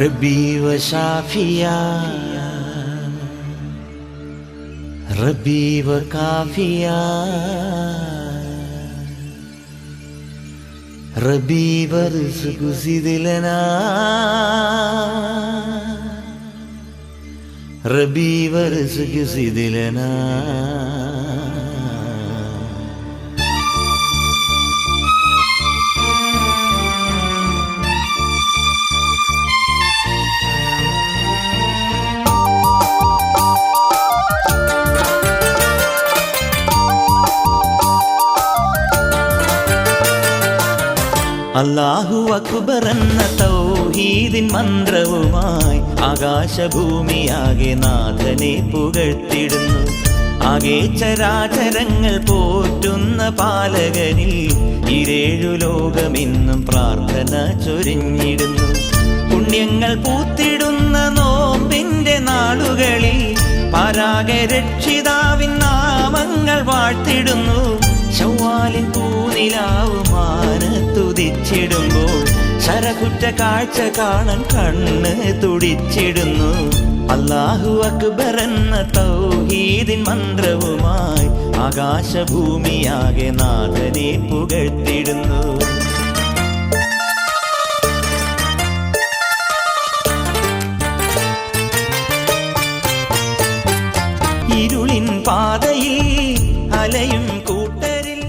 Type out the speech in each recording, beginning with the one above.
ربي وشافيا ربي وكافيا ربي وارزق زد لنا ربي وارزق زد لنا അല്ലാഹു അക്ബർ എന്ന തൗഹീദിൻ മന്ത്രവുമായി ആകാശഭൂമിയാകെ നാഥനെ പുകഴ്ത്തിടുന്നു. ആകെ ചരാചരങ്ങൾ പോറ്റുന്ന പാലകനിൽ ഇരേഴു ലോകമെന്നും പ്രാർത്ഥന ചൊരിഞ്ഞിടുന്നു. പുണ്യങ്ങൾ പൂത്തിടുന്ന നോമ്പിന്റെ നാളുകളിൽ പരാഗ രക്ഷിതാവിൻ നാമങ്ങൾ വാഴ്ത്തിടുന്നു. ശവ്വാലിൻ പൂനിലാവ് മാനത്തുദിച്ചിടുമ്പോൾ ശരകുറ്റ കാഴ്ച കാണാൻ കണ്ണ് തുടിച്ചിടുന്നു. അല്ലാഹു അക്ബർ എന്ന തൗഹീദിൻ മന്ത്രവുമായി ആകാശഭൂമിയാകെ നാഥനെ പുകഴ്ത്തിടുന്നു. ഇരുളിൻ പാതയിൽ അലയും കൂട്ടരിൽ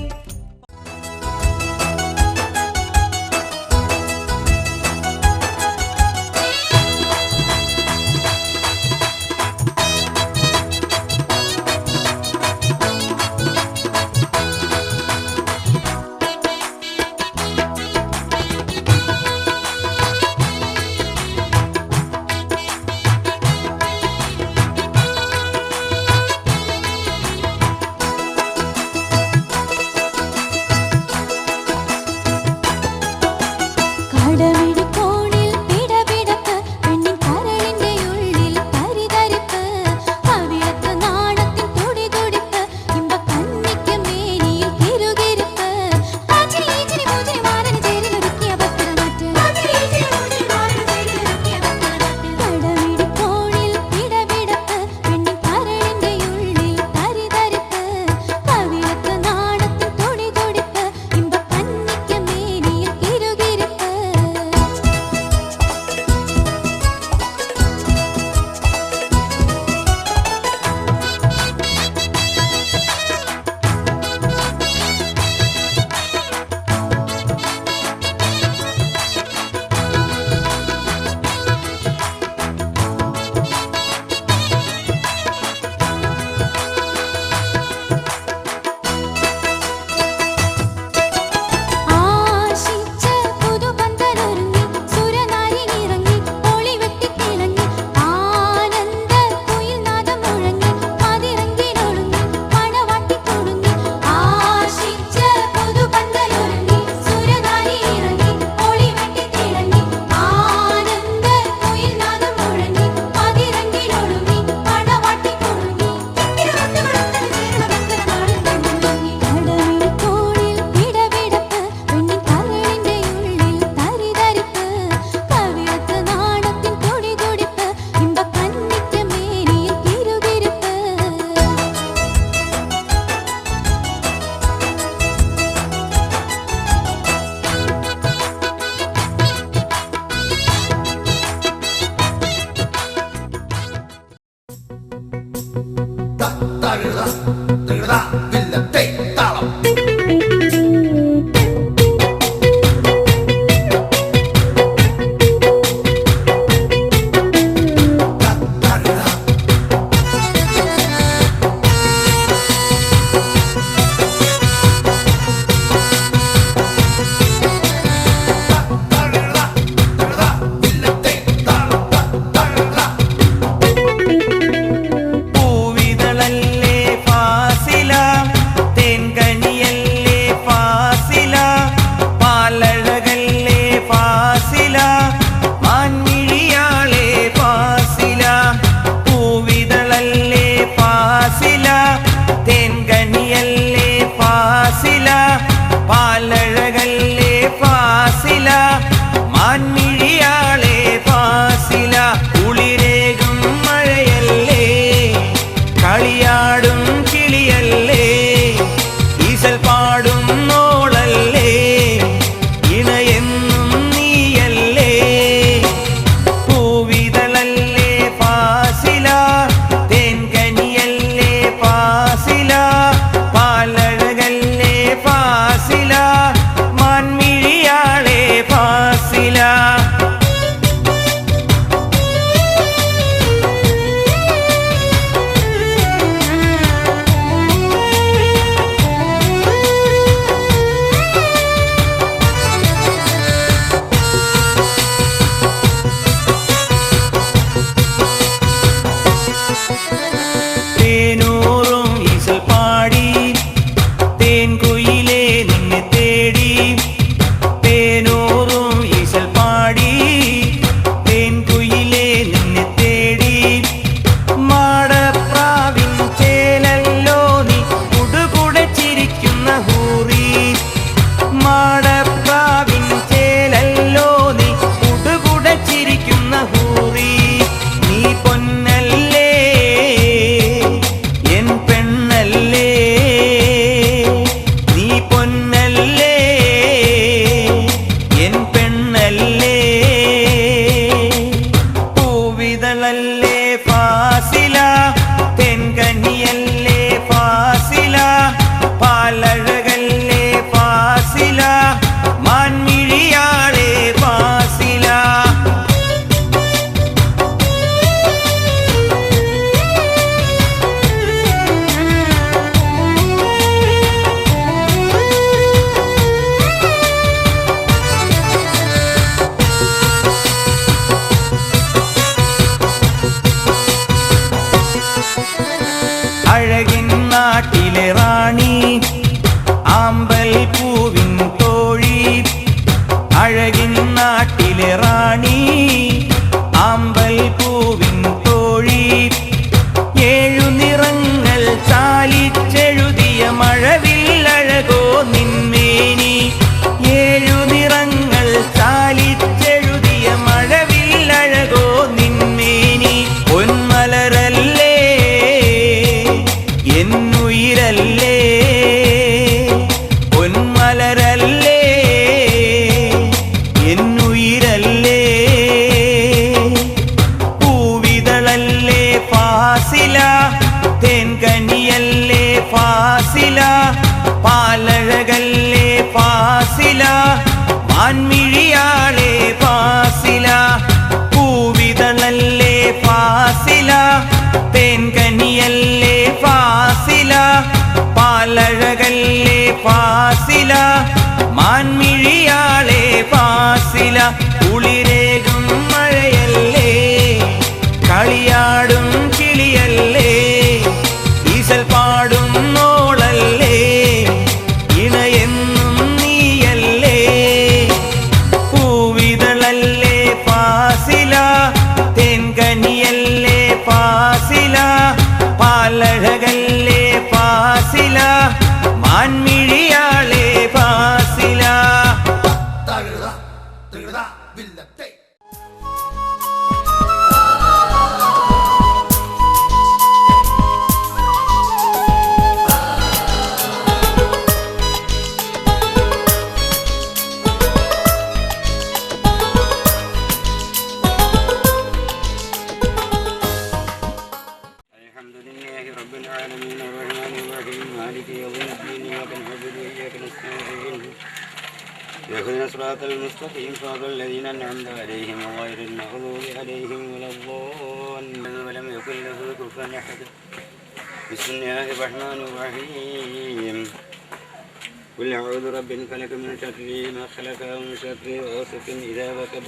അഴകിൻ നാട്ടിലെ റാണി ആമ്പൽ പൂവിൻ തോഴി അഴകിൻ നാട്ടിലെ റാണി ആമ്പൽ പൂവിൻ തോഴി ഏഴു നിറങ്ങൾ ചാലിച്ചെഴുതിയ മഴവില്ലഴകോ നിന്മേനി ഏഴു നിറങ്ങൾ ചാലിച്ചെഴുതിയ മഴവില്ലഴകോ നിന്മേനി പൊന്മലരല്ലേ എന്നുയിരല്ലേ പൊന്മലരല്ലേ എന്നുയിരല്ലേ പൂവിതളല്ലേ ഫാസില തേൻകനിയല്ലേ ഫാസില പാലഴകല്ലേ ഫാസില മാൻമിഴിയാളെ ഫാസില പൂവിതളല്ലേ ഫാസില തേൻകനിയല്ലേ ഫാസില പാലഴകല്ലേ ഫാസില മാൻമിഴിയാളെ ഫാസില കുളിരേകും മഴയല്ലേ കളിയാടും കിളിയല്ലേ ഈസൽ പാടും നോളല്ലേ ഇണയെന്നും നീയല്ലേ പൂവിതളല്ലേ ഫാസില തേൻകനിയല്ലേ ഫാസില പാലഴകല്ലേ ഫാസില മാൻമിഴിയാളെ ഫാസില اهدنا الصراط المستقيم صراط الذين أنعمت عليهم غير المغضوب عليهم ولا الضالين ولم يكن له كفوا أحد بسم الله الرحمن الرحيم قل أعوذ برب الفلق من شر ما خلق ومن شر غاسق إذا وقب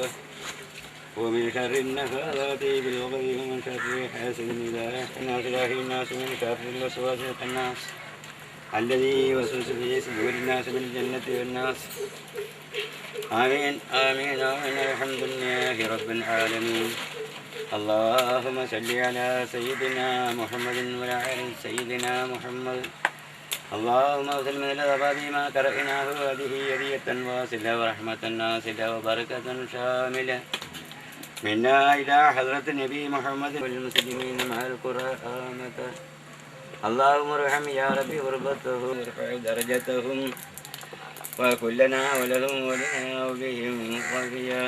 ومن شر النفاثات في العقد ومن شر حاسد إذا حسد الناس من شر الوسواس الخناس الذي يوسوس في صدور الناس من الجنة والناس آمين آمين آمين الحمد لله رب العالمين اللهم صل على سيدنا محمد وعلى آل سيدنا محمد اللهم اغفر من الأذى ما قرأناه هذه هدية واصلة ورحمة ناصلة وبركة شاملة منا إلى حضرة النبي محمد والمسلمين مع القرآن اللهم ارحم يا ربي غربتهم وارفع درجتهم وكلنا ولهم ولنا وبهم رضيا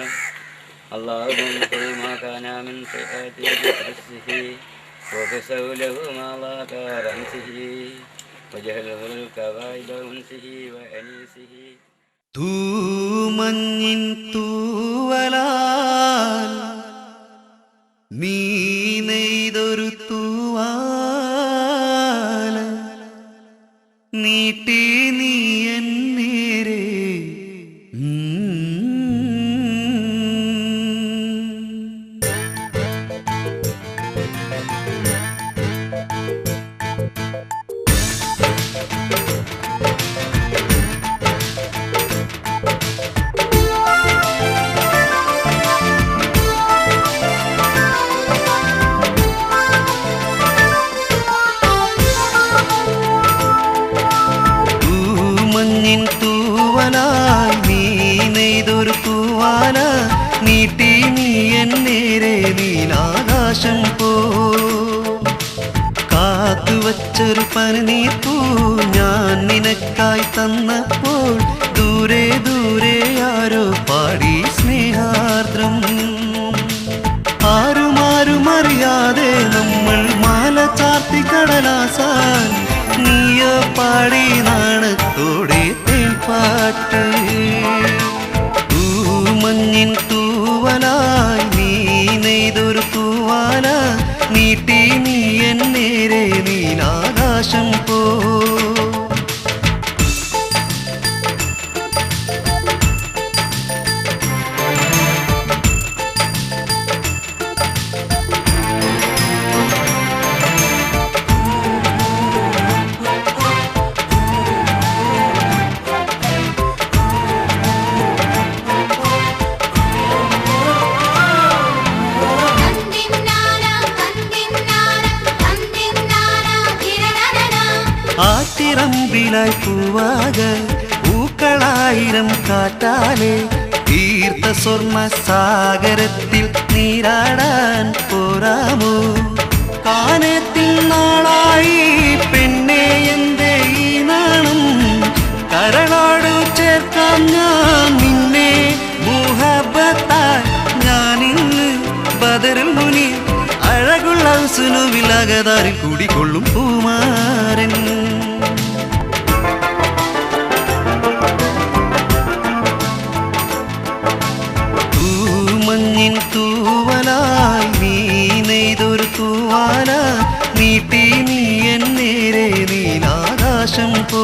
اللهم خذ ما كان من سيئاته بنفسه وكسه له ما ضاق رمسه وجهله الكبائد انسه وانيسه തൂമഞ്ഞിൻ തൂവലാൽ നീ നെയ്തൊരു തൂവാല നീട്ടി നീ എന്നേരെ തൂവലായി നീ നെയ്തൊരു തൂവാല നീട്ടി നീ എന്നേരെ നീലാകാശം പോ കാത്തുവച്ചൊരു പനിനീർപ്പൂ ഞാൻ നിനക്കായി തന്നപ്പോൾ ദൂരെ ദൂരെ ആരോ പാടി സ്നേഹാർദ്രം ആരുമാരുമറിയാതെ നമ്മൾ മാല ചാർത്തി കടലാസാൻ നീയോ പാടി നാണത്തോടെ തേൻപാട്ട് തൂമഞ്ഞിൻ തൂവലായി നീ നെയ്തൊരു തൂവാല നീട്ടി നീ എന്നേരെ നീലാകാശം പോ ആറ്റിറമ്പിലായി പൂവാക പൂക്കളായിരം കാറ്റാലെ തീർത്ത സ്വർണ്ണ സാഗരത്തിൽ നീരാടാൻ പോരാമോ? കാനത്തിൽ നാളായി പെണ്ണെ എന്റെ ഈ നാണം കരളോടു ചേർക്കാം ഞാൻ നിന്നെ മുഹബത്തായി. ഞാനിന്ന് ബദറുൽ മുനി അഴകുള്ള സുനുവിലകതാരിൽ കൂടിക്കൊള്ളും പൂമാരൻ. തൂമഞ്ഞിൻ തൂവലായി നീ നെയ്തൊരു തൂവാല നീട്ടി നീ എന്നേരെ നീലാകാശം പോ.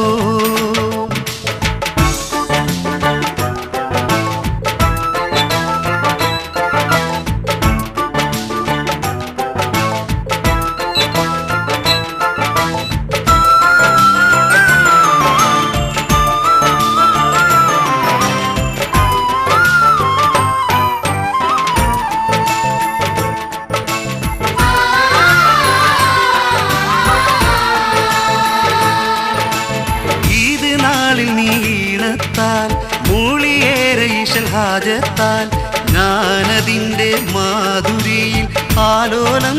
മൂളിയേറെ ഈശൽ ഹാജത്താൽ ഞാനതിൻ്റെ മാധുരിയിൽ ആലോലം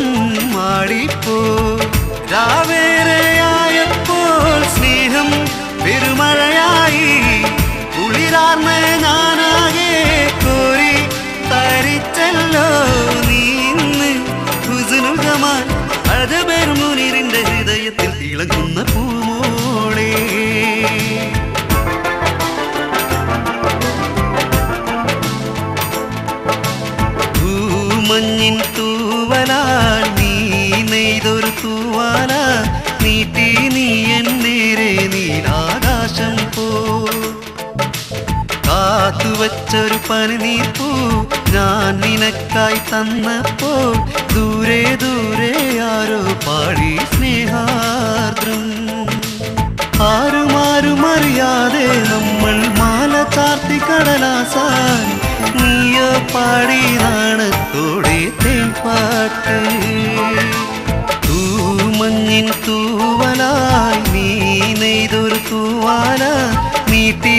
മാടിപ്പോ. രാവേറെയായപ്പോൾ സ്നേഹം പെരുമഴയായി കുളിരാർന്ന ഞാനാകെ കോരി തരിച്ചല്ലോ. നീ ഇന്ന് ഹുസ്നുൽ അഴബേർ മുനീറിന്റെ ഹൃദയത്തിൽ തിളങ്ങുന്ന പൂമോളെ. മഞ്ഞിൻ തൂവലാൽ നീ നെയ്തൊരു തൂവാല നീട്ടി നീ എന്നേരെ നീലാകാശം പോ. കാത്തുവച്ചൊരു പനിനീർപ്പൂ ഞാൻ നിനക്കായി തന്നപ്പോൾ ദൂരെ ദൂരെ ആരോ പാടി സ്നേഹാർദ്രം. ആരുമാരും അറിയാതെ നമ്മൾ മാല ചാർത്തി കടലാസാൻ നീയോ പാടി നാണത്തോടെ തേൻപാട്ട്. തൂമഞ്ഞിൻ തൂവലായി നീ നെയ്തൊരു തൂവാല നീട്ടി